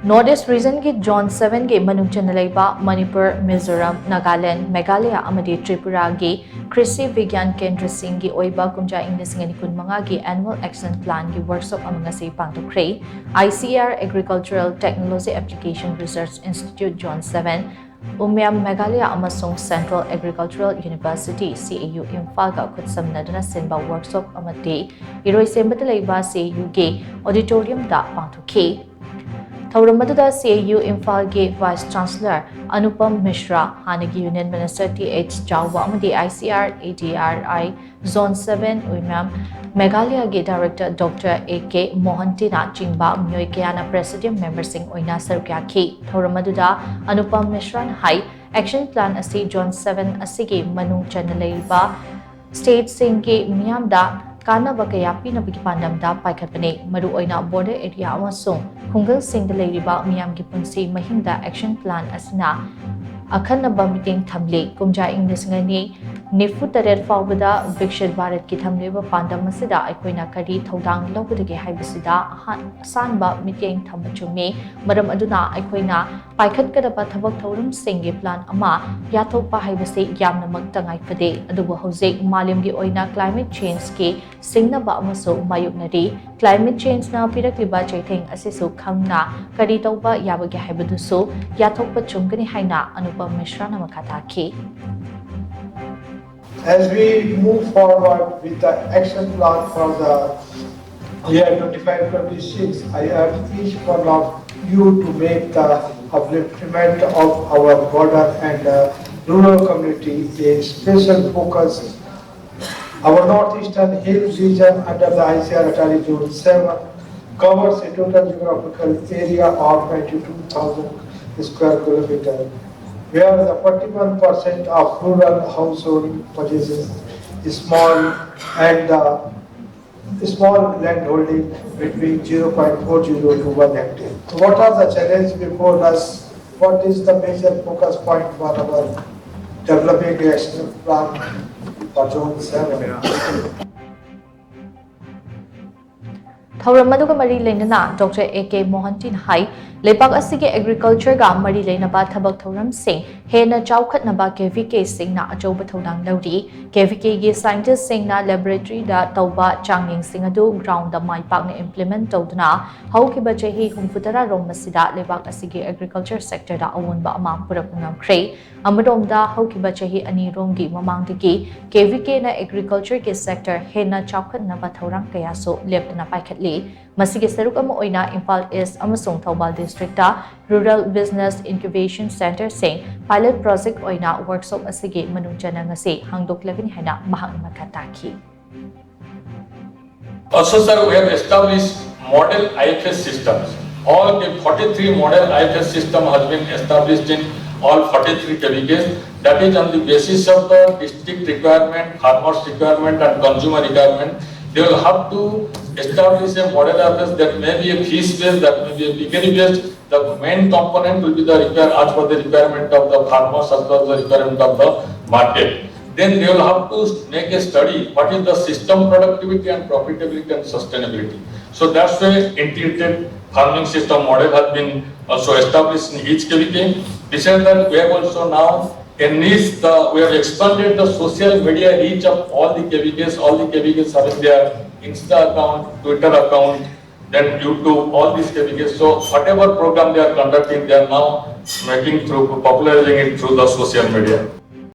North East Region की Zone 7 के मनुंग चनलैबा मणिपुर, मिजोरम, नागालैंड, मेघालय अमदी त्रिपुरा की कृषि विज्ञान केंद्र सिंह की ओइबा कुमजा इंग्लिसिंग कुनमंगा की एनुअल एक्शन प्लान की workshop अमंगसी पांगथोखरे ICR Agricultural Technology Application Research Institute Zone 7 Umiam Meghalaya amasung Central Agricultural University CAU Imphal ka khutsamnaduna sinba workshop amate iroi sembata leiba CAU ge auditorium da pathukhe Thauramadu CAU Imphal ge Vice Chancellor Anupam Mishra Hanagi Union Minister TH Jawwa amadi ICR ADRI Zone 7 Umiam Meghalaya ge Director Dr. AK Mohantina Jingba Myoy Kayana President Member Singh Oina Sarukya Ki Thauramadu Anupam Mishra Hai Action Plan asi Zone 7 asigi manung chanalaiba State Singh ge Miyam da Kana Bakaya Pina Bikipandam da Paikapane Madu Oina Border Area Amasung Hungal Singh the Ladiba Miyam Kipunsi Mahinda Action Plan Asina Akhanaba meeting Thamle Kumja English Ngani Nifu Taret Fawbada Vikshit Bharat ki Thamleba Pandam Masida Aikoina Kari Thodang Lobudage Haibasida Sanba meeting Thamachumi Madam Aduna Aikoina Paikat Kadaba Thabak Thorum Singh Plan Ama Yathopa Haibasi Yamna Magtangai Fade Aduba Jose Malim gi Oina Climate Change ki Singnaba Amaso Mayuknari Climate Change na Pirakliba Chaithing Asisu Khangna Kari Tauba Yabagi Haibadusu Yathopa Chungani Haina Anupam Mishra Namakataki As we move forward with the action plan for the year 25-26, I urge each one of you to make the upliftment of our border and rural community a special focus. Our northeastern hill region under the ICR Atari Zone 7 covers a total geographical area of 92,000 square kilometers, where the 41% of rural household possesses small and small land holding between 0.40 to 1 hectare. So what are the challenges before us? What is the major focus point for our developing action plan for Zone 7? Thauramadu Mari Lenana, Dr. AK Mohantin Hai, Lepak Asige Agriculture ga Mari Lenaba Thabak Thoram Singh, Hena Chaukat Naba KVK Singh na Ajoba Thodang Lodi, KVK gi scientist Singh na laboratory da Tauba Changing Singh adu ground da Mai Pak na implement Todana, Hauki Bachehi Humfutara Romasida, Lepak Asige Agriculture sector da Awunba Ama Purapunam Kray, Amadom da Hauki Bachehi Ani Rongi Mamang Digi, KVK na Agriculture ki sector Hena Chaukat Naba Thorang Kayaso, Leptana Paikatli. Masigi saruk ama oina Imphal East amasung Thoubal District ta Rural Business Incubation Center sing pilot project oina workshop asigi manungchana ngasi hangdoklabin haina mahang makataki. Also sir, we have established model IFS systems. All the 43 model IFS system has been established in all 43 KVKs. That is on the basis of the district requirement, farmers requirement and consumer requirement. They will have to establish a model IFS that may be a fish based, that may be a piggery based. The main component will be the as per the requirement of the farmers as well as the requirement of the market. Then they will have to make a study what is the system productivity and profitability and sustainability. So that's why integrated farming system model has been also established in each KVK. Besides that, we have also now enriched we have expanded the social media reach of all the KVKs. All the KVKs having their Insta account, Twitter account, then YouTube, all these KVKs. So whatever program they are conducting, they are now making through popularizing it through the social media.